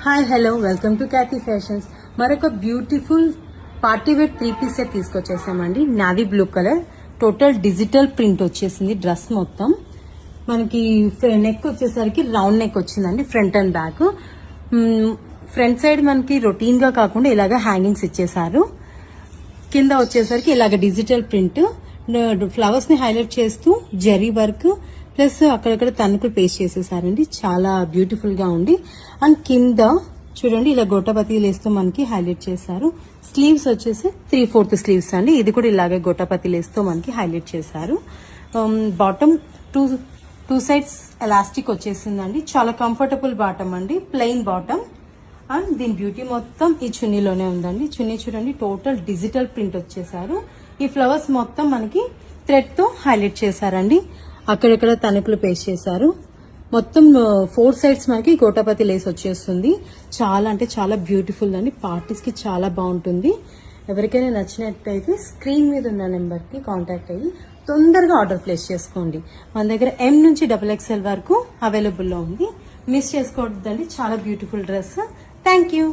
Hi hello welcome to Katy fashions. మరొక beautiful party wear 3-piece set తీసుకొచ్చేసామండి. Navy blue colour, total digital print వచ్చేసింది. Dress మొత్తం మనకి neck వచ్చేసరికి round neck వచ్చిందండి, front and back. Front side మనకి routine గా కాకుండా ఇలాగ హ్యాంగింగ్స్ ఇచ్చేసారు. కింద వచ్చేసరికి ఇలాగ డిజిటల్ ప్రింట్, ఫ్లవర్స్ ని హైలైట్ చేస్తూ జరీ వర్క్ ప్లస్ అక్కడక్కడ తణుకులు పేస్ట్ చేసేసారండి. చాలా బ్యూటిఫుల్ గా ఉంది. అండ్ కింద చూడండి ఇలా గోటాపతి లేస్తూ మనకి హైలైట్ చేశారు. స్లీవ్స్ వచ్చేసి 3/4 స్లీవ్స్ అండి. ఇది కూడా ఇలాగే గోటాపతి లేస్తూ మనకి హైలైట్ చేశారు. బాటమ్ టూ సైడ్స్ ఎలాస్టిక్ వచ్చేసిందండి. చాలా కంఫర్టబుల్ బాటమ్ అండి, ప్లెయిన్ బాటమ్. అండ్ దీని బ్యూటీ మొత్తం ఈ చున్నీలోనే ఉందండి. చున్నీ చూడండి టోటల్ డిజిటల్ ప్రింట్ వచ్చేసారు. ఈ ఫ్లవర్స్ మొత్తం మనకి థ్రెడ్ తో హైలైట్ చేశారండి. అక్కడక్కడ తణుకులు పేస్ట్ చేశారు. మొత్తం 4 సైడ్స్ మనకి గోటాపతి లేస్ వచ్చేస్తుంది. చాలా అంటే చాలా బ్యూటిఫుల్ అండి. పార్టీస్ కి చాలా బాగుంటుంది. ఎవరికైనా నచ్చినట్టయితే స్క్రీన్ మీద ఉన్న నెంబర్ కి కాంటాక్ట్ అయ్యి తొందరగా ఆర్డర్ ప్లేస్ చేసుకోండి. మన దగ్గర M నుంచి XXL వరకు అవైలబుల్ లో ఉంది. మిస్ చేసుకోవద్దండి. చాలా బ్యూటిఫుల్ డ్రెస్. Thank you.